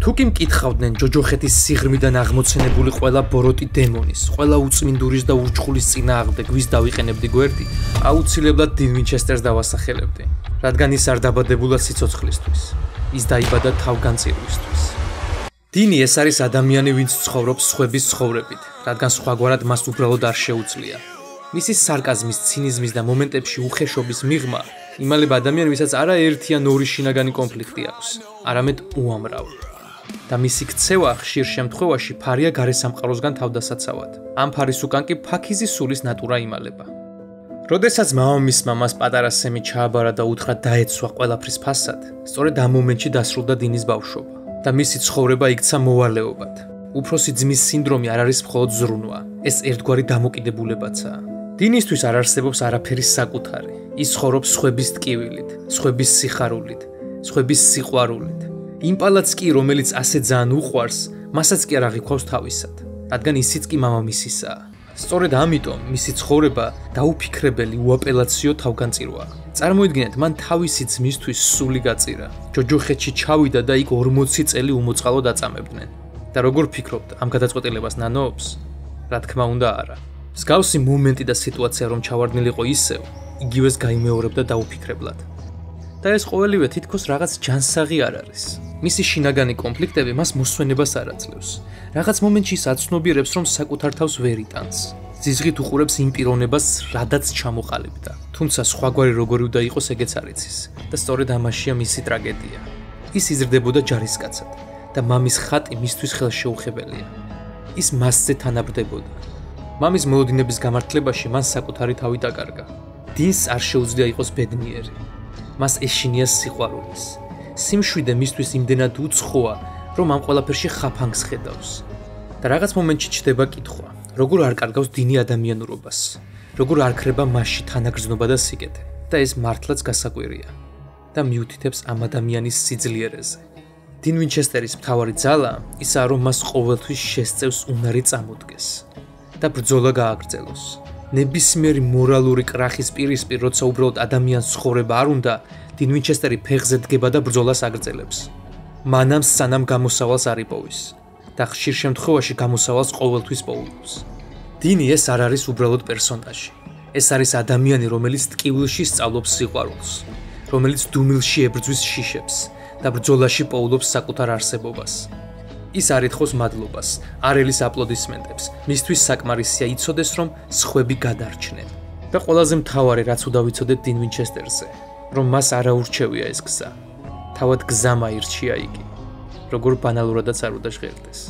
თუ კი მკითხავდნენ ჯოჯოხეთის სიღრმიდან აღმოცენებული ყველა ბოროტი დემონის, ყველა უწმინდურის და ურჩხულის წინააღმდეგ ვის დავიყენებდი გვერდი, აუცილებლად 딘 ვინჩესტერს დავასახელებდი, რადგან ის არ დაბადებულა სიცოცხლისთვის, ის დაიბადა თავგანწირვისთვის. დინი ეს არის ადამიანი, ვინც ცხოვრობს სხვების ცხოვრებით, რადგან სხვაგვარად მას უბრალოდ არ შეუძლია. მისი სარკაზმის, ცინიზმის და მომენტებში უხეშობის მიღმა იმალება ადამიანი, ვისაც არა ერთი ან ორი შინაგანი კონფლიქტი აქვს, არამედ უამრავი. და მისი ქცევა ხშირ შემთხვევაში ფარია გარესამყაროსგან თავდასაცავად. ამ ფარის უკან კი ფაქიზი სულის ნატურა იმალება. როდესაც მამამისმა მას პატარა სემი ჩააბარა და უთხრა დაეცვა ყველაფრის ფასად, სწორედ ამ მომენტში დასრულდა დინის ბავშვობა და მისი ცხოვრება იქცა მოვალეობად. უფროსი ძმის სინდრომი არ არის მხოლოდ ზრუნვა, ეს ერთგვარი დამოკიდებულებაცაა. დინისთვის არ არსებობს არაფერი საკუთარი. ის ცხოვრობს სხვების ტკივილით, სხვების სიხარულით, სხვების სიყვარულით. იმ პალაც კი, რომელიც ასე ძალიან უყვარს, მასაც კი არ აღიქვავს თავისად, რადგან ისიც კი მამამისისაა. სწორედ ამიტომ მისი ცხოვრება დაუფიქრებელი, უაპელაციო თავგანწირვაა. წარმოიდგინეთ, მან თავისი ძმისთვის სული გაწირა. ჯოჯოხეთში ჩავიდა და იქ 40 წელი უმოწყალოდ აწამებდნენ. და როგორ ფიქრობთ, ამ გადაწყვეტილებას ნანობს? რა თქმა უნდა, არა. მსგავსი მომენტი და სიტუაცია რომ ჩავარდნილიყო ისევ, იგივეს გაიმეორებდა დაუფიქრებლად. და ეს ყოველივე თითქოს რაღაც ჯანსაღი არ არის. მისი შინაგანი კონფლიქტები მას მოსვენებას არ აძლევს. რაღაც მომენტში ის აცნობიერებს, რომ საკუთარ თავს ვერ იტანს. ზიზღით უყურებს იმ პიროვნებას, რადაც ჩამოყალიბდა. თუმცა სხვაგვარი როგორი უნდა იყოს, ეგეც არ იცის. და სწორედ ამაშია მისი ტრაგედია. ის იზრდებოდა ჯარისკაცად და მამის ხატი მისთვის ხელშეუხებელია. ის მასზე თანაბრდებოდა. მამის მოლოდინების გამართლებაში მან საკუთარი თავი დაკარგა. დინს არ შეუძლია იყოს ბედნიერი. მას ეშინია სიყვარულის. სიმშვიდე მისთვის იმდენად უცხოა, რომ ამ ყველაფერში ხაფანგს ხედავს. და რაღაც მომენტში ჩდება კითხვა, როგორ არ კარგავს დინი ადამიანურობას, როგორ არ ქრება მასში თანაგრძნობა და სიკეთე. და ეს მართლაც გასაკვირია და მიუთითებს ამ ადამიანის სიძლიერეზე. 딘 ვინჩესტერის მთავარი ძალა ისაა, რომ მას ყოველთვის შესწევს უნარი წამოდგეს და ბრძოლა გააგრძელოს. ნებისმიერი მორალური კრახის პირისპირ, როცა უბრალოდ ადამიანს ცხოვრება არ უნდა, 딘 ვინჩესტერი ფეხზე დგება და ბრძოლას აგრძელებს. მანამ სანამ გამოსავალს არ იპოვის და ხშირ შემთხვევაში გამოსავალს ყოველთვის პოულობს. დინი ეს არ არის უბრალოდ პერსონაჟი. ეს არის ადამიანი, რომელიც ტკივილში სწავლობს სიყვარულს, რომელიც დუმილში ებრძვის შიშებს და ბრძოლაში პოულობს საკუთარ არსებობას. ის არ ითხოვს მადლობას, არ ელის აპლოდისმენტებს, მისთვის საკმარისია იცოდეს, რომ სხვები გადარჩნენ. და ყველაზე მთავარი, რაც უნდა ვიცოდეთ 딘 ვინჩესტერზე, რომ მას არ აურჩევია ეს გზა. თავად გზა მაირჩია იგი, როგორ ბანალურადაც არ უნდა ჟღერდეს.